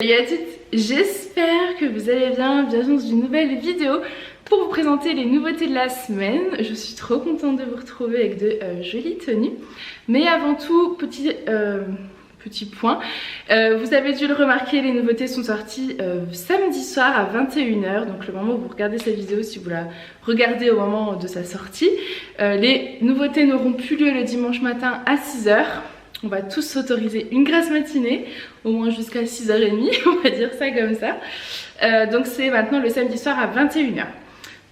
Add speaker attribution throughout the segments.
Speaker 1: Salut à toutes, j'espère que vous allez bien. Bienvenue dans une nouvelle vidéo pour vous présenter les nouveautés de la semaine. Je suis trop contente de vous retrouver avec de jolies tenues. Mais avant tout, petit point, vous avez dû le remarquer, les nouveautés sont sorties samedi soir à 21 h, donc le moment où vous regardez cette vidéo, si vous la regardez au moment de sa sortie. Les nouveautés n'auront plus lieu le dimanche matin à 6 h. On va tous s'autoriser une grasse matinée, au moins jusqu'à 6 h 30, on va dire ça comme ça. Donc c'est maintenant le samedi soir à 21 h.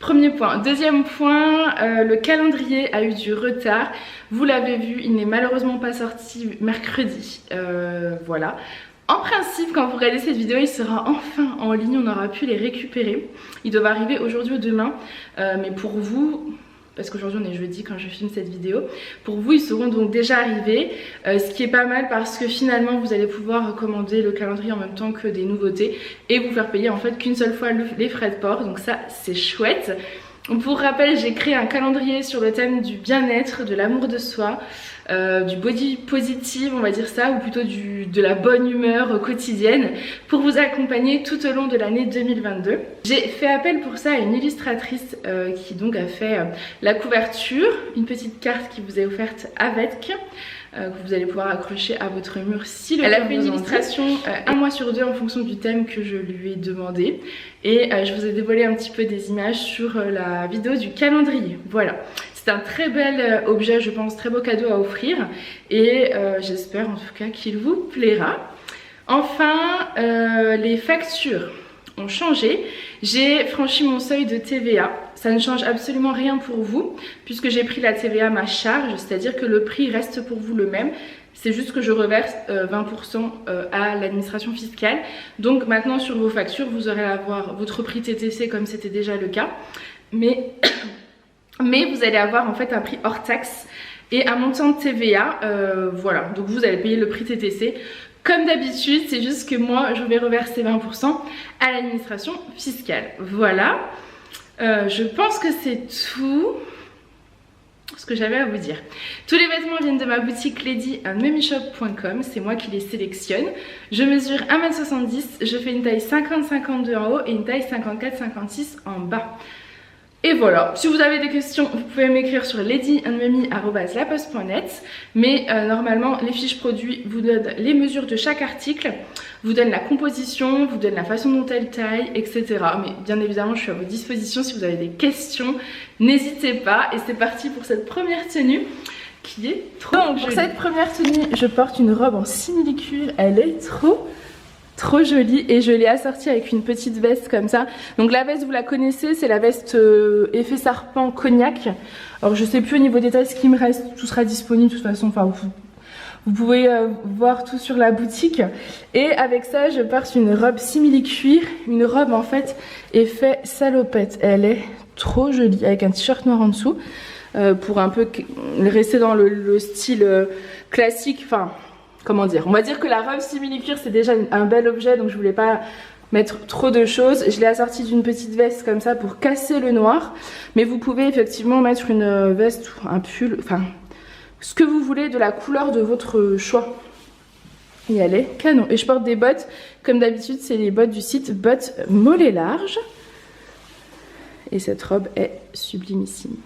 Speaker 1: Premier point. Deuxième point, le calendrier a eu du retard. Vous l'avez vu, il n'est malheureusement pas sorti mercredi. Voilà. En principe, quand vous regardez cette vidéo, il sera enfin en ligne, on aura pu les récupérer. Ils doivent arriver aujourd'hui ou demain, mais pour vous... parce qu'aujourd'hui on est jeudi quand je filme cette vidéo. Pour vous, ils seront donc déjà arrivés, ce qui est pas mal parce que finalement vous allez pouvoir commander le calendrier en même temps que des nouveautés et vous faire payer en fait qu'une seule fois les frais de port, donc ça c'est chouette. Pour rappel, j'ai créé un calendrier sur le thème du bien-être, de l'amour de soi, du body positive, on va dire ça, ou plutôt de la bonne humeur quotidienne pour vous accompagner tout au long de l'année 2022. J'ai fait appel pour ça à une illustratrice qui donc a fait la couverture, une petite carte qui vous est offerte avec, que vous allez pouvoir accrocher à votre mur si le Elle a fait une illustration un mois sur deux en fonction du thème que je lui ai demandé, et je vous ai dévoilé un petit peu des images sur la vidéo du calendrier. Voilà. C'est un très bel objet, je pense, très beau cadeau à offrir, et j'espère en tout cas qu'il vous plaira. Enfin, les factures ont changé. J'ai franchi mon seuil de TVA. Ça ne change absolument rien pour vous puisque j'ai pris la TVA à ma charge, c'est-à-dire que le prix reste pour vous le même. C'est juste que je reverse 20% à l'administration fiscale. Donc maintenant sur vos factures, vous aurez à avoir votre prix TTC comme c'était déjà le cas. Mais vous allez avoir en fait un prix hors taxe et un montant de TVA. Voilà, donc vous allez payer le prix TTC. Comme d'habitude, c'est juste que moi, je vais reverser 20% à l'administration fiscale. Voilà. Je pense que c'est tout ce que j'avais à vous dire. Tous les vêtements viennent de ma boutique ladyandmummyshop.com. C'est moi qui les sélectionne. Je mesure 1 m 70. Je fais une taille 50-52 en haut et une taille 54-56 en bas. Et voilà, si vous avez des questions, vous pouvez m'écrire sur ladyandmummy@laposte.net. Mais normalement, les fiches produits vous donnent les mesures de chaque article, vous donnent la composition, vous donnent la façon dont elle taille, etc. Mais bien évidemment, je suis à vos dispositions si vous avez des questions. N'hésitez pas. Et c'est parti pour cette première tenue qui est trop jolie. Pour cette première tenue, je porte une robe en simili-cuir. Elle est trop jolie et je l'ai assortie avec une petite veste comme ça. Donc la veste, vous la connaissez, c'est la veste effet serpent cognac. Alors je sais plus au niveau détail ce qui me reste, tout sera disponible de toute façon. Enfin, vous pouvez voir tout sur la boutique. Et avec ça, je porte une robe simili cuir, une robe en fait effet salopette. Elle est trop jolie avec un t-shirt noir en dessous pour un peu rester dans le style classique. Enfin, comment dire, on va dire que la robe simili-cuir c'est déjà un bel objet, donc je voulais pas mettre trop de choses. Je l'ai assortie d'une petite veste comme ça pour casser le noir, mais vous pouvez effectivement mettre une veste ou un pull, enfin ce que vous voulez de la couleur de votre choix. Et elle est canon. Et je porte des bottes, comme d'habitude c'est les bottes du site Bottes Mollet Large. Et cette robe est sublimissime.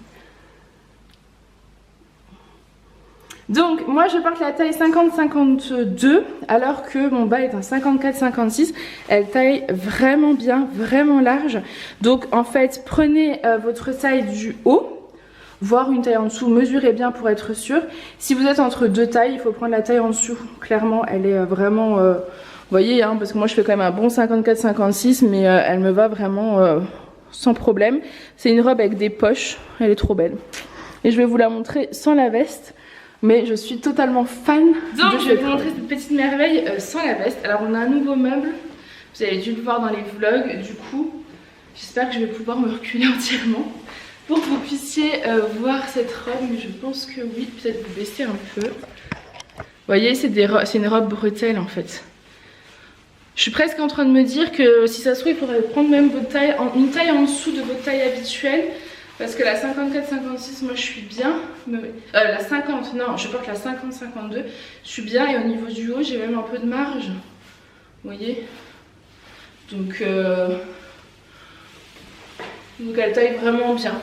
Speaker 1: Donc moi je porte la taille 50-52 alors que mon bas est un 54-56. Elle taille vraiment bien, vraiment large. Donc en fait prenez votre taille du haut, voire une taille en dessous, mesurez bien pour être sûr. Si vous êtes entre deux tailles, il faut prendre la taille en dessous. Clairement elle est vraiment, vous voyez hein, parce que moi je fais quand même un bon 54-56 mais elle me va vraiment sans problème. C'est une robe avec des poches, elle est trop belle. Et je vais vous la montrer sans la veste. Mais je suis totalement fan. Donc je vais vous montrer cette petite merveille sans la veste. Alors on a un nouveau meuble. Vous avez dû le voir dans les vlogs. Du coup, j'espère que je vais pouvoir me reculer entièrement pour que vous puissiez voir cette robe. Mais je pense que oui, peut-être vous baisser un peu. Vous voyez, c'est une robe bretelle en fait. Je suis presque en train de me dire que si ça se trouve, il faudrait prendre même votre taille, une taille en dessous de votre taille habituelle. Parce que la 54-56, moi je suis bien. La 50, non, je porte la 50-52. Je suis bien et au niveau du haut, j'ai même un peu de marge. Vous voyez, Donc elle taille vraiment bien.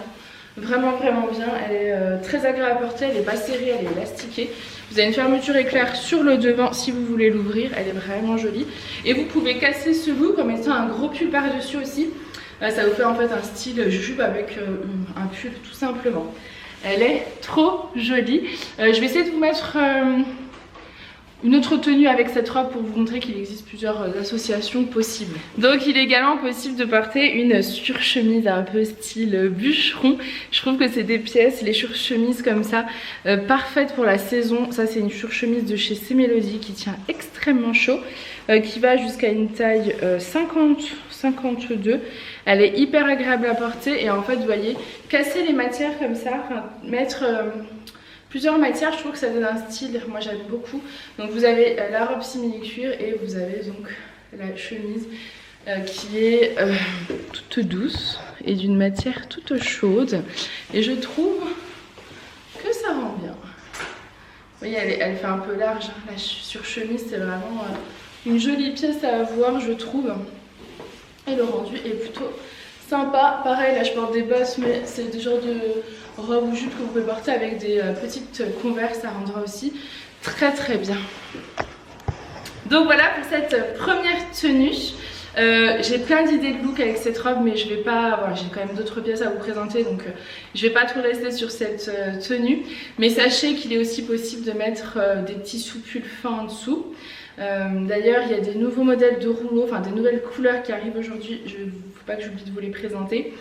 Speaker 1: Vraiment bien, elle est très agréable à porter, elle n'est pas serrée, elle est élastiquée. Vous avez une fermeture éclair sur le devant si vous voulez l'ouvrir, elle est vraiment jolie. Et vous pouvez casser ce look en mettant un gros pull par-dessus aussi. Ça vous fait en fait un style jupe avec un pull tout simplement. Elle est trop jolie. Je vais essayer de vous mettre une autre tenue avec cette robe pour vous montrer qu'il existe plusieurs associations possibles. Donc il est également possible de porter une surchemise un peu style bûcheron. Je trouve que c'est des pièces, les surchemises comme ça, parfaites pour la saison. Ça c'est une surchemise de chez C-Melody qui tient extrêmement chaud, qui va jusqu'à une taille 50-52. Elle est hyper agréable à porter et en fait vous voyez, casser les matières comme ça, enfin, mettre... plusieurs matières, je trouve que ça donne un style, moi j'aime beaucoup. Donc vous avez la robe simili-cuir et vous avez donc la chemise qui est toute douce et d'une matière toute chaude. Et je trouve que ça rend bien. Vous voyez, elle fait un peu large, hein. La surchemise c'est vraiment une jolie pièce à avoir je trouve. Et le rendu est plutôt sympa. Pareil, là je porte des bosses mais c'est des genres de robe ou jupe que vous pouvez porter avec des petites converses, ça rendra aussi très bien. Donc voilà pour cette première tenue. J'ai plein d'idées de look avec cette robe mais je vais pas, voilà, j'ai quand même d'autres pièces à vous présenter donc je vais pas trop rester sur cette tenue. Mais sachez qu'il est aussi possible de mettre des petits sous-pulls fins en dessous. D'ailleurs il y a des nouveaux modèles de rouleaux, enfin des nouvelles couleurs qui arrivent aujourd'hui, il ne faut pas que j'oublie de vous les présenter.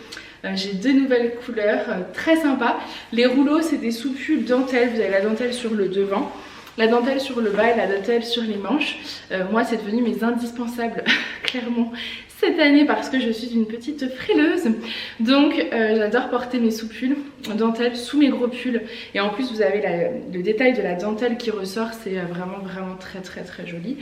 Speaker 1: J'ai deux nouvelles couleurs très sympas. Les rouleaux c'est des sous-pulls dentelle, vous avez la dentelle sur le devant, la dentelle sur le bas et la dentelle sur les manches. Moi c'est devenu mes indispensables clairement cette année parce que je suis une petite frileuse. Donc j'adore porter mes sous-pulls dentelle sous mes gros pulls. Et en plus vous avez le détail de la dentelle qui ressort, c'est vraiment très joli.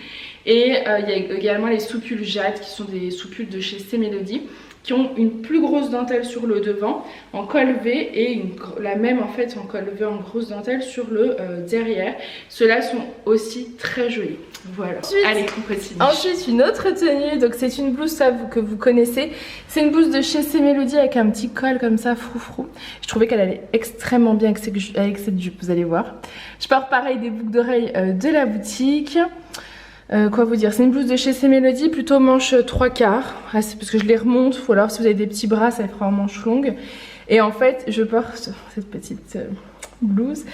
Speaker 1: Et il y a également les sous-pulls jade qui sont des sous-pulls de chez C-Melody, qui ont une plus grosse dentelle sur le devant en col V et la même en fait en col V en grosse dentelle sur le derrière. Ceux-là sont aussi très jolis. Voilà. Allez, on continue. Ensuite une autre tenue, donc c'est une blouse que vous connaissez. C'est une blouse de chez C-Melody avec un petit col comme ça froufrou. Je trouvais qu'elle allait extrêmement bien avec cette jupe, vous allez voir. Je porte pareil des boucles d'oreilles de la boutique. Quoi vous dire, c'est une blouse de chez C-Melody, plutôt manche 3/4. Ah, c'est parce que je les remonte, ou alors si vous avez des petits bras, ça fera en manche longue. Et en fait, je porte cette petite blouse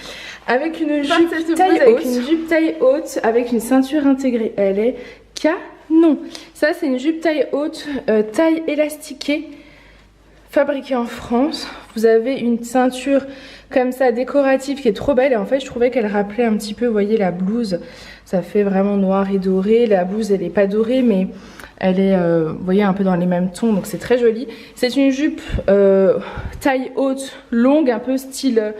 Speaker 1: avec une jupe taille haute, avec une ceinture intégrée. Elle est canon. Ça, c'est une jupe taille haute, taille élastiquée, fabriquée en France. Vous avez une ceinture comme ça décorative qui est trop belle et en fait je trouvais qu'elle rappelait un petit peu, vous voyez la blouse, ça fait vraiment noir et doré. La blouse elle est pas dorée mais elle est vous voyez un peu dans les mêmes tons, donc c'est très joli. C'est une jupe taille haute longue, un peu style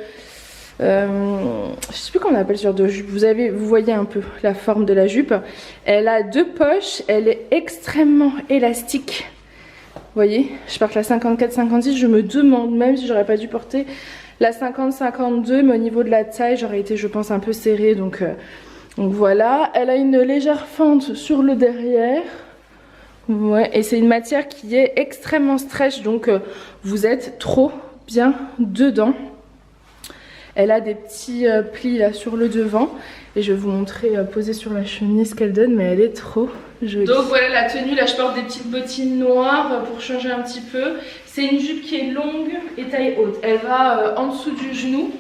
Speaker 1: je sais plus comment on appelle ce genre de jupe. Vous voyez un peu la forme de la jupe. Elle a deux poches, elle est extrêmement élastique. Vous voyez, je porte la 54-56, je me demande même si j'aurais pas dû porter la 50-52, mais au niveau de la taille, j'aurais été, je pense, un peu serrée. Donc voilà, elle a une légère fente sur le derrière. Ouais, et c'est une matière qui est extrêmement stretch, donc vous êtes trop bien dedans. Elle a des petits plis là sur le devant. Et je vais vous montrer posée sur la chemise ce qu'elle donne, mais elle est trop jolie. Donc voilà la tenue, là je porte des petites bottines noires pour changer un petit peu. C'est une jupe qui est longue et taille haute. Elle va en dessous du genou.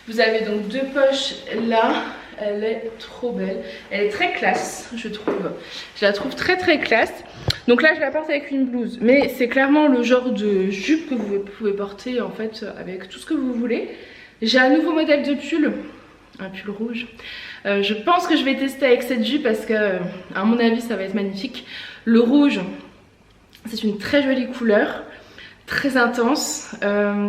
Speaker 1: Vous avez donc deux poches là. Elle est trop belle. Elle est très classe, je trouve. Je la trouve très classe. Donc là je la porte avec une blouse. Mais c'est clairement le genre de jupe que vous pouvez porter en fait avec tout ce que vous voulez. J'ai un nouveau modèle de pull. Un pull rouge. Je pense que je vais tester avec cette jupe parce que à mon avis ça va être magnifique. Le rouge c'est une très jolie couleur, très intense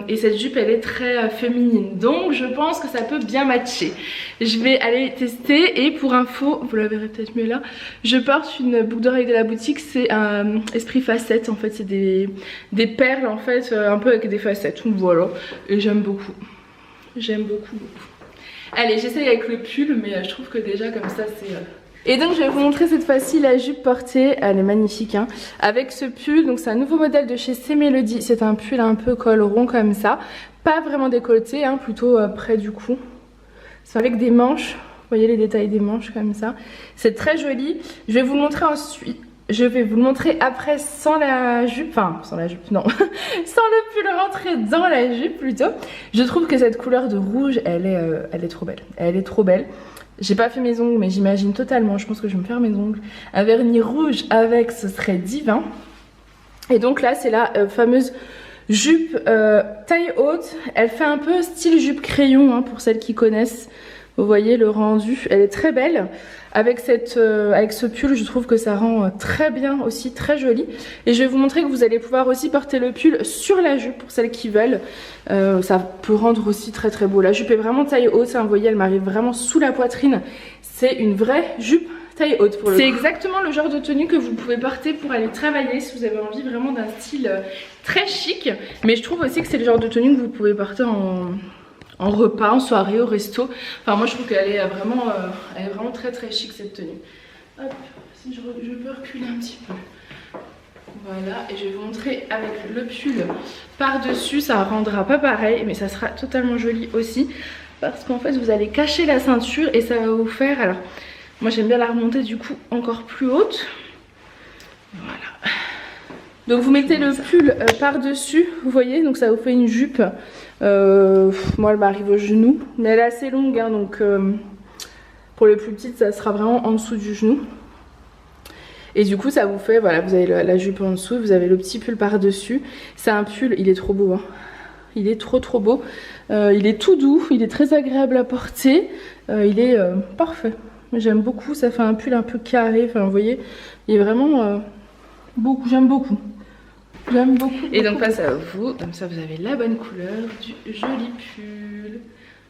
Speaker 1: et cette jupe elle est très féminine, donc je pense que ça peut bien matcher. Je vais aller tester et pour info, vous la verrez peut-être mieux là, je porte une boucle d'oreille de la boutique, c'est un esprit facette en fait, c'est des perles en fait un peu avec des facettes, donc voilà, et j'aime beaucoup. J'aime beaucoup. Allez, j'essaye avec le pull, mais je trouve que déjà comme ça c'est Et donc je vais vous montrer cette fois-ci la jupe portée, elle est magnifique hein, avec ce pull. Donc c'est un nouveau modèle de chez C-Melody, c'est un pull un peu col rond comme ça, pas vraiment décolleté hein, plutôt près du cou. C'est avec des manches, vous voyez les détails des manches comme ça, c'est très joli. Je vais vous le montrer ensuite. Je vais vous le montrer après sans la jupe, enfin sans la jupe non, sans le pull rentré dans la jupe plutôt. Je trouve que cette couleur de rouge, elle est trop belle, elle est trop belle. J'ai pas fait mes ongles mais j'imagine totalement, je pense que je vais me faire mes ongles. Un vernis rouge avec, ce serait divin. Et donc là c'est la fameuse jupe taille haute, elle fait un peu style jupe crayon hein, pour celles qui connaissent. Vous voyez le rendu, elle est très belle. Avec ce pull, je trouve que ça rend très bien aussi, très joli. Et je vais vous montrer que vous allez pouvoir aussi porter le pull sur la jupe pour celles qui veulent. Ça peut rendre aussi très très beau. La jupe est vraiment taille haute, hein, vous voyez, elle m'arrive vraiment sous la poitrine. C'est une vraie jupe taille haute pour le coup. C'est exactement le genre de tenue que vous pouvez porter pour aller travailler si vous avez envie vraiment d'un style très chic. Mais je trouve aussi que c'est le genre de tenue que vous pouvez porter en repas, en soirée, au resto. Enfin moi je trouve qu'elle est vraiment très très chic cette tenue. Hop, si je peux reculer un petit peu. Voilà, et je vais vous montrer avec le pull par dessus, ça rendra pas pareil, mais ça sera totalement joli aussi. Parce qu'en fait vous allez cacher la ceinture et ça va vous faire, alors moi j'aime bien la remonter du coup encore plus haute. Voilà. Donc vous mettez le pull par dessus, vous voyez, donc ça vous fait une jupe. Moi elle m'arrive au genou, mais elle est assez longue hein, donc pour les plus petites ça sera vraiment en dessous du genou. Et du coup ça vous fait, voilà, vous avez la jupe en dessous, vous avez le petit pull par dessus. C'est un pull, il est trop beau hein. Il est trop beau, il est tout doux, il est très agréable à porter, il est parfait. J'aime beaucoup, ça fait un pull un peu carré, enfin vous voyez, il est vraiment beaucoup, j'aime beaucoup. J'aime beaucoup. Et donc face à vous, comme ça vous avez la bonne couleur du joli pull.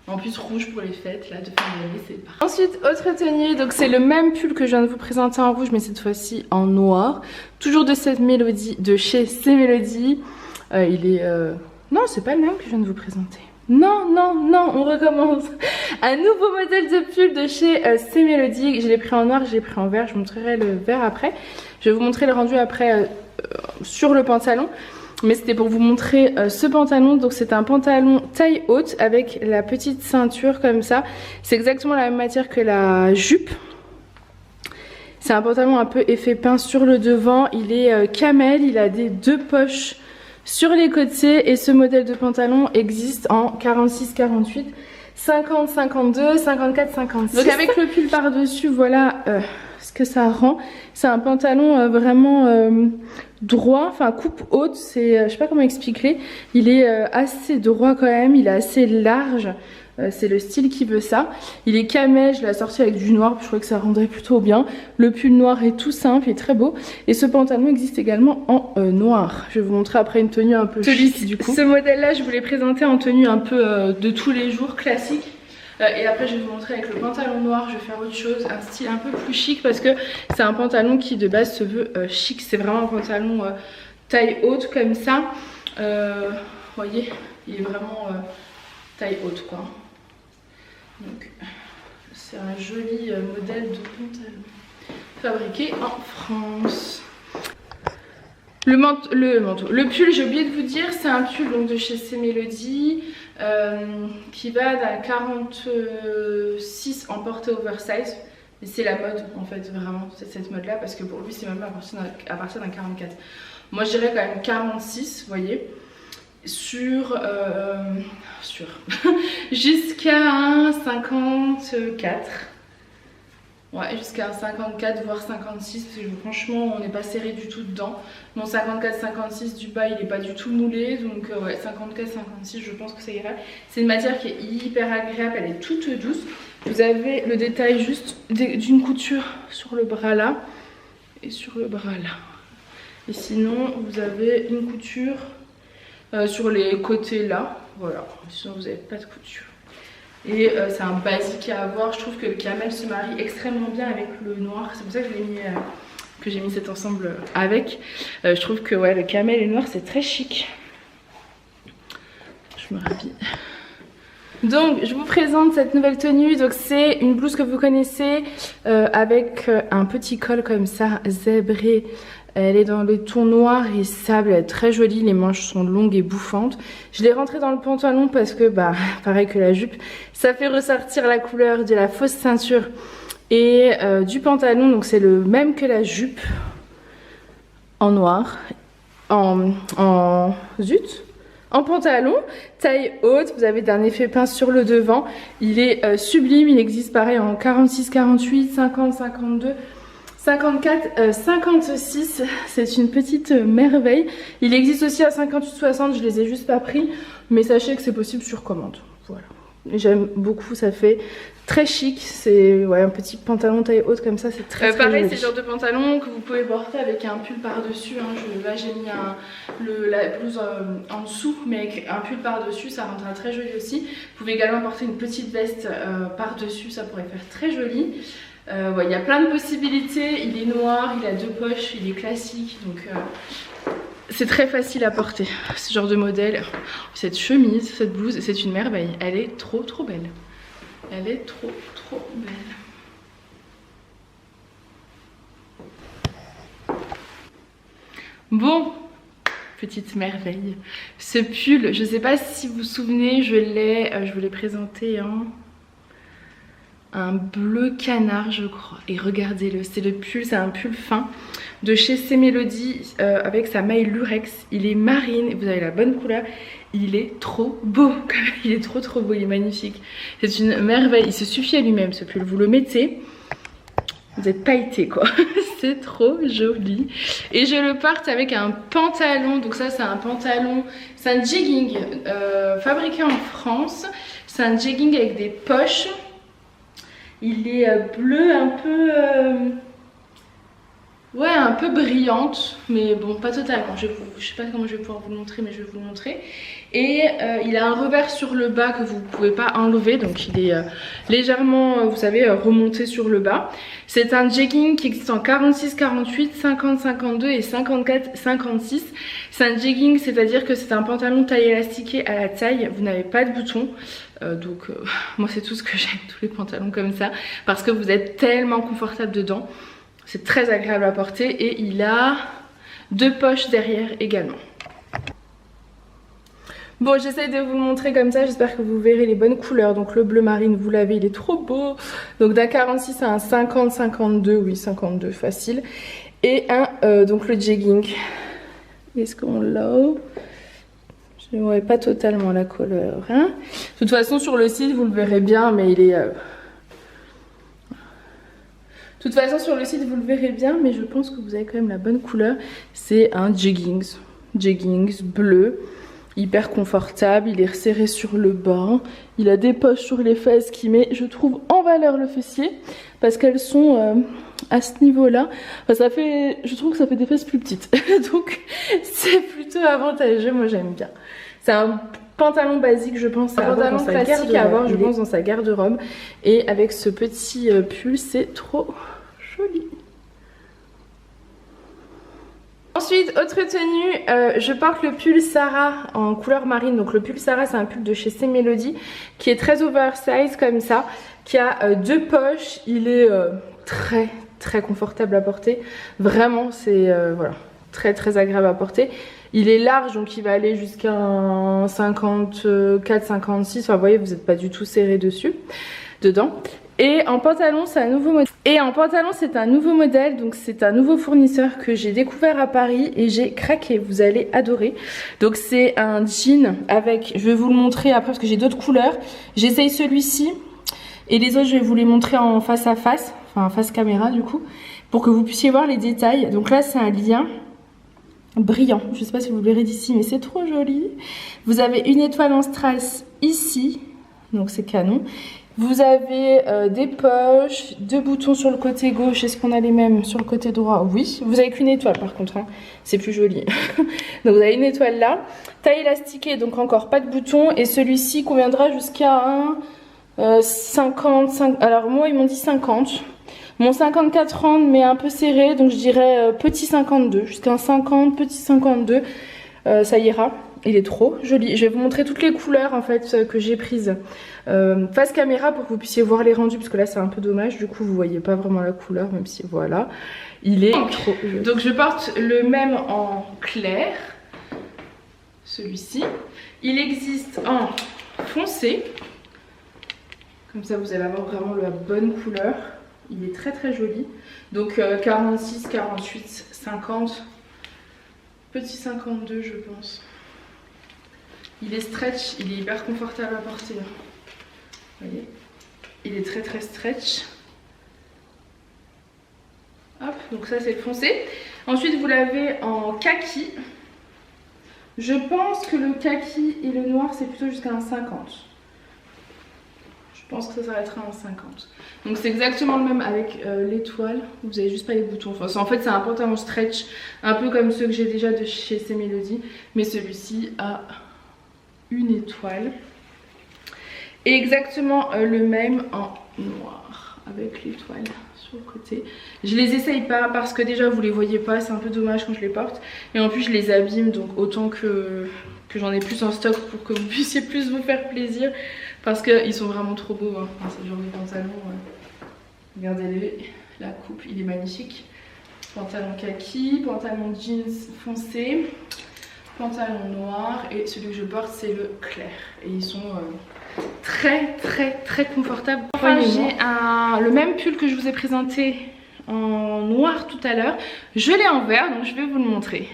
Speaker 1: En plus rouge pour les fêtes là de fin d'année, c'est parfait. Ensuite autre tenue, donc c'est le même pull que je viens de vous présenter en rouge mais cette fois-ci en noir. Toujours de cette mélodie de chez C-Melody. Il est... Non c'est pas le même que je viens de vous présenter. Non, on recommence. Un nouveau modèle de pull de chez C-Melody. Je l'ai pris en noir, je l'ai pris en vert, je vous montrerai le vert après. Je vais vous montrer le rendu après sur le pantalon. Mais c'était pour vous montrer ce pantalon. Donc c'est un pantalon taille haute avec la petite ceinture comme ça. C'est exactement la même matière que la jupe. C'est un pantalon un peu effet pince sur le devant. Il est camel, il a des deux poches sur les côtés. Et ce modèle de pantalon existe en 46, 48, 50, 52, 54, 56. Donc avec le pull par dessus, voilà ce que ça rend. C'est un pantalon vraiment droit, enfin coupe haute, c'est, je sais pas comment expliquer, il est assez droit quand même, il est assez large, c'est le style qui veut ça. Il est camel, je l'ai assorti avec du noir, je trouvais que ça rendrait plutôt bien. Le pull noir est tout simple, il est très beau. Et ce pantalon existe également en noir. Je vais vous montrer après une tenue un peu chic du coup. Ce modèle là je vous l'ai présenté en tenue un peu de tous les jours, classique. Et après je vais vous montrer avec le pantalon noir, je vais faire autre chose, un style un peu plus chic parce que c'est un pantalon qui de base se veut chic. C'est vraiment un pantalon taille haute comme ça. Vous voyez, il est vraiment taille haute quoi. Donc c'est un joli modèle de pantalon fabriqué en France. Le pull, j'ai oublié de vous dire, c'est un pull donc de chez C-Melody qui va d'un 46 en portée oversize. Mais c'est la mode en fait, vraiment, c'est cette mode là parce que pour lui c'est même à partir d'un 44. Moi je dirais quand même 46, vous voyez, jusqu'à un 54. Ouais, jusqu'à un 54 voire 56 parce que franchement on n'est pas serré du tout dedans. Mon 54-56 du bas il est pas du tout moulé, donc ouais 54-56 je pense que ça ira. C'est une matière qui est hyper agréable, elle est toute douce. Vous avez le détail juste d'une couture sur le bras là et sur le bras là. Et sinon vous avez une couture sur les côtés là, voilà, sinon vous n'avez pas de couture. Et c'est un basique à avoir, je trouve que le camel se marie extrêmement bien avec le noir, c'est pour ça que j'ai mis cet ensemble avec. Je trouve que ouais, le camel et le noir c'est très chic. Je me rhabille. Donc je vous présente cette nouvelle tenue. Donc c'est une blouse que vous connaissez avec un petit col comme ça, zébré. Elle est dans le ton noir et sable, elle est très jolie, les manches sont longues et bouffantes. Je l'ai rentrée dans le pantalon parce que, bah, pareil que la jupe, ça fait ressortir la couleur de la fausse ceinture et du pantalon. Donc c'est le même que la jupe, en noir, en pantalon, taille haute. Vous avez un effet pince sur le devant. Il est sublime, il existe pareil en 46, 48, 50, 52... 54, 56, c'est une petite merveille. Il existe aussi à 58, 60, je les ai juste pas pris, mais sachez que c'est possible sur commande. Voilà. J'aime beaucoup, ça fait très chic. C'est ouais, un petit pantalon taille haute comme ça, c'est très
Speaker 2: pareil,
Speaker 1: joli.
Speaker 2: c'est le genre de pantalon que vous pouvez porter avec un pull par-dessus. Hein. Là, j'ai mis la blouse en dessous, mais avec un pull par-dessus, ça rendra très joli aussi. Vous pouvez également porter une petite veste par-dessus, ça pourrait faire très joli. Ouais, il y a plein de possibilités, il est noir, il a 2 poches, il est classique, donc c'est très facile à porter, ce genre de modèle. Cette chemise, cette blouse, c'est une merveille, elle est trop belle. Elle est trop belle. Bon, petite merveille. Ce pull, je sais pas si vous vous souvenez, je vous l'ai présenté en... un bleu canard je crois, et regardez-le, c'est le pull, c'est un pull fin de chez C Melody avec sa maille lurex. Il est marine, vous avez la bonne couleur, il est trop beau, il est trop beau, il est magnifique, c'est une merveille, il se suffit à lui-même ce pull, vous le mettez, vous êtes pailleté quoi. C'est trop joli. Et je le porte avec un pantalon, donc ça c'est un pantalon, c'est un jegging fabriqué en France, c'est un jegging avec des poches. Il est bleu, un peu ouais, un peu brillante, mais bon, pas totalement. Je sais pas comment je vais pouvoir vous le montrer, mais je vais vous le montrer. Et il a un revers sur le bas que vous pouvez pas enlever, donc il est légèrement, vous savez, remonté sur le bas. C'est un jegging qui existe en 46, 48, 50, 52 et 54, 56. C'est un jegging, c'est-à-dire que c'est un pantalon taille élastiqué à la taille. Vous n'avez pas de boutons. Moi c'est tout ce que j'aime, tous les pantalons comme ça, parce que vous êtes tellement confortable dedans, c'est très agréable à porter et il a 2 poches derrière également. Bon, j'essaie de vous le montrer comme ça, j'espère que vous verrez les bonnes couleurs. Donc le bleu marine, vous l'avez, il est trop beau. Donc d'un 46 à un 50, 52, oui 52 facile. Et donc le jegging, est-ce qu'on l'a? Je ne vois pas totalement la couleur. Hein. De toute façon, sur le site, vous le verrez bien, mais il est... De toute façon, sur le site, vous le verrez bien, mais je pense que vous avez quand même la bonne couleur. C'est un jeggings bleu, hyper confortable. Il est resserré sur le bas. Il a des poches sur les fesses qui met, je trouve, en valeur le fessier, parce qu'elles sont... à ce niveau-là, enfin, je trouve que ça fait des fesses plus petites, donc c'est plutôt avantageux, moi j'aime bien. C'est un pantalon basique, je pense, un pantalon classique à avoir, je pense, dans sa garde-robe, et avec ce petit pull, c'est trop joli. Ensuite, autre tenue, je porte le pull Sarah en couleur marine. Donc le pull Sarah, c'est un pull de chez C Melody qui est très oversize comme ça, qui a 2 poches. Il est très confortable à porter. Vraiment, c'est voilà, très agréable à porter. Il est large, donc il va aller jusqu'à 54, 56. Enfin, vous voyez, vous n'êtes pas du tout serré dedans. Et en pantalon, c'est un nouveau modèle. Donc c'est un nouveau fournisseur que j'ai découvert à Paris et j'ai craqué. Vous allez adorer. Donc c'est un jean avec, je vais vous le montrer après parce que j'ai d'autres couleurs. J'essaye celui-ci et les autres je vais vous les montrer en face à face, enfin face caméra du coup, pour que vous puissiez voir les détails. Donc là c'est un lien brillant. Je ne sais pas si vous le verrez d'ici, mais c'est trop joli. Vous avez une étoile en strass ici, donc c'est canon. Vous avez des poches, 2 boutons sur le côté gauche. Est-ce qu'on a les mêmes sur le côté droit? Oui. Vous avez qu'une étoile par contre, hein. C'est plus joli. Donc vous avez une étoile là. Taille élastiquée, donc encore pas de boutons. Et celui-ci conviendra jusqu'à un 55. Alors moi ils m'ont dit 50. Mon 54 ans mais un peu serré, donc je dirais petit 52. Jusqu'à un 50, petit 52. Ça ira. il est trop joli. Je vais vous montrer toutes les couleurs en fait que j'ai prises face caméra pour que vous puissiez voir les rendus, parce que là c'est un peu dommage, du coup vous voyez pas vraiment la couleur, même si voilà, il est trop joli. Donc je porte le même en clair, celui-ci. Il existe en foncé, comme ça vous allez avoir vraiment la bonne couleur. Il est très très joli. Donc 46, 48, 50, petit 52 je pense. Il est stretch, il est hyper confortable à porter. Vous voyez, il est très très stretch. Hop, donc ça c'est le foncé. Ensuite vous l'avez en kaki. Je pense que le kaki et le noir c'est plutôt jusqu'à un 50. Je pense que ça s'arrêtera en 50. Donc c'est exactement le même avec l'étoile. Vous avez juste pas les boutons. Enfin, en fait c'est un pantalon stretch, un peu comme ceux que j'ai déjà de chez C Melody, mais celui-ci a une étoile. Et exactement le même en noir avec l'étoile sur le côté. Je les essaye pas parce que déjà vous les voyez pas, c'est un peu dommage quand je les porte. Et en plus je les abîme, donc autant que j'en ai plus en stock pour que vous puissiez plus vous faire plaisir. Parce qu'ils sont vraiment trop beaux, hein. Enfin, c'est le genre de pantalon. Regardez-les, la coupe, il est magnifique. Pantalon kaki, pantalon jeans foncé, pantalon noir, et celui que je porte c'est le clair. Et ils sont très très très confortables. Enfin, j'ai le même pull que je vous ai présenté en noir tout à l'heure. Je l'ai en vert, donc je vais vous le montrer.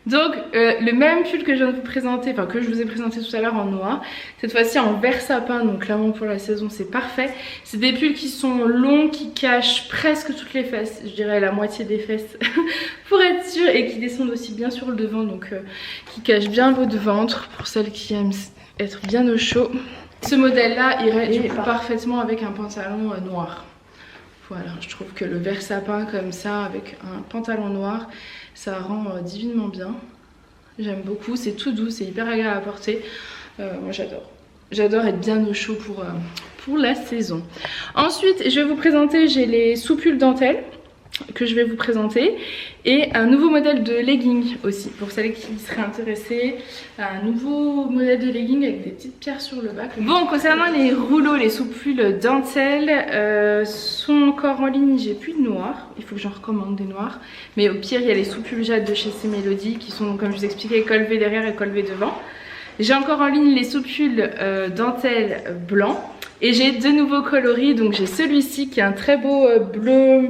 Speaker 2: Donc le même pull que je viens de vous présenter, enfin que je vous ai présenté tout à l'heure en noir, cette fois-ci en vert sapin, donc clairement pour la saison c'est parfait. C'est des pulls qui sont longs, qui cachent presque toutes les fesses, je dirais la moitié des fesses pour être sûr, et qui descendent aussi bien sur le devant, donc qui cachent bien votre ventre pour celles qui aiment être bien au chaud. Ce modèle là irait du coup parfaitement avec un pantalon noir. Voilà, je trouve que le vert sapin comme ça avec un pantalon noir, ça rend divinement bien. J'aime beaucoup, c'est tout doux, c'est hyper agréable à porter. Moi j'adore. J'adore être bien au chaud pour la saison. Ensuite, je vais vous présenter, j'ai les sous-pulls dentelle que je vais vous présenter, et un nouveau modèle de legging aussi pour celles qui seraient intéressées. Un nouveau modèle de legging avec des petites pierres sur le bas. Bon, concernant les rouleaux, les sous-pulls dentelle sont encore en ligne. J'ai plus de noirs, il faut que j'en recommande des noirs, mais au pire il y a les sous-pulls jade de chez C Melody qui sont, comme je vous expliquais, col V derrière et col V devant. J'ai encore en ligne les sous-pulls dentelle blanc, et j'ai deux nouveaux coloris. Donc j'ai celui-ci qui est un très beau bleu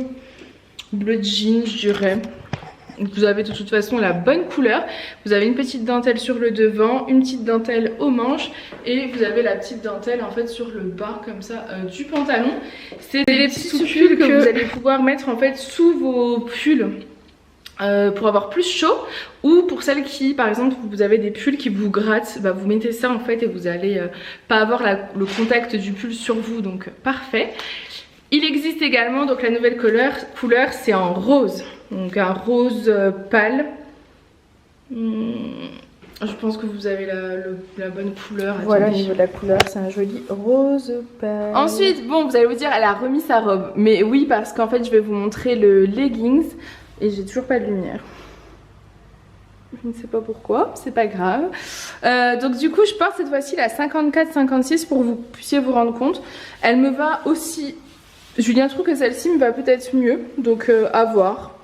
Speaker 2: jean, je dirais. Vous avez de toute façon la bonne couleur. Vous avez une petite dentelle sur le devant, une petite dentelle aux manches, et vous avez la petite dentelle en fait sur le bas comme ça du pantalon. C'est des petits sous-pulls que vous allez pouvoir mettre en fait sous vos pulls pour avoir plus chaud, ou pour celles qui par exemple vous avez des pulls qui vous grattent, bah, vous mettez ça en fait et vous allez pas avoir le contact du pull sur vous, donc parfait. Il existe également donc la nouvelle couleur c'est en rose, donc un rose pâle. Je pense que vous avez la bonne couleur. Voilà, au niveau de la couleur, c'est un joli rose pâle.
Speaker 1: Ensuite, bon, vous allez vous dire, elle a remis sa robe. Mais oui, parce qu'en fait, je vais vous montrer le leggings et j'ai toujours pas de lumière. Je ne sais pas pourquoi, c'est pas grave. Donc du coup, je porte cette fois-ci la 54-56 pour que vous puissiez vous rendre compte. Elle me va aussi. Julien trouve que celle-ci me va peut-être mieux, donc à voir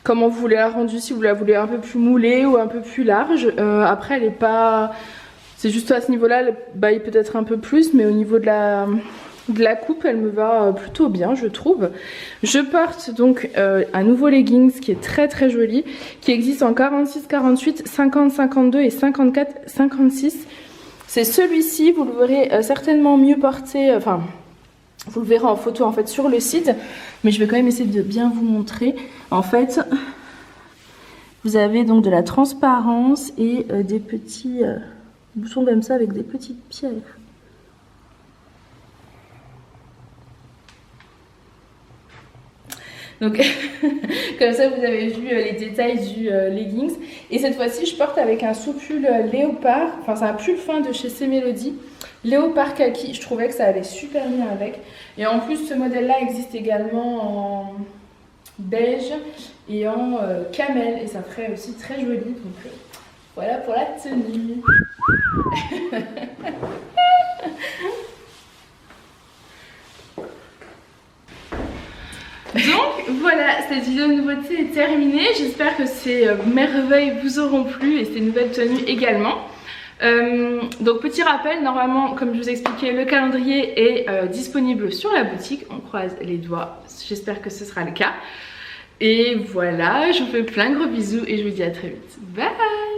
Speaker 1: comment vous voulez la rendre, si vous la voulez un peu plus moulée ou un peu plus large. Après elle est pas, c'est juste à ce niveau là elle baille peut-être un peu plus, mais au niveau de la coupe elle me va plutôt bien, je trouve. Je porte donc un nouveau leggings qui est très très joli, qui existe en 46, 48, 50, 52 et 54, 56. C'est celui-ci, vous le verrez certainement mieux porté, enfin vous le verrez en photo en fait sur le site, mais je vais quand même essayer de bien vous montrer. En fait, vous avez donc de la transparence et des petits boutons comme ça avec des petites pierres. Donc comme ça vous avez vu les détails du leggings. Et cette fois-ci je porte avec un sous-pull léopard, enfin c'est un pull fin de chez C Melody, léopard kaki. Je trouvais que ça allait super bien avec. Et en plus ce modèle là existe également en beige et en camel, et ça ferait aussi très joli. Donc Voilà pour la tenue. Donc voilà, cette vidéo de nouveauté est terminée. J'espère que ces merveilles vous auront plu et ces nouvelles tenues également. Donc petit rappel, normalement comme je vous expliquais, le calendrier est disponible sur la boutique. On croise les doigts, j'espère que ce sera le cas. Et voilà, je vous fais plein de gros bisous et je vous dis à très vite. Bye!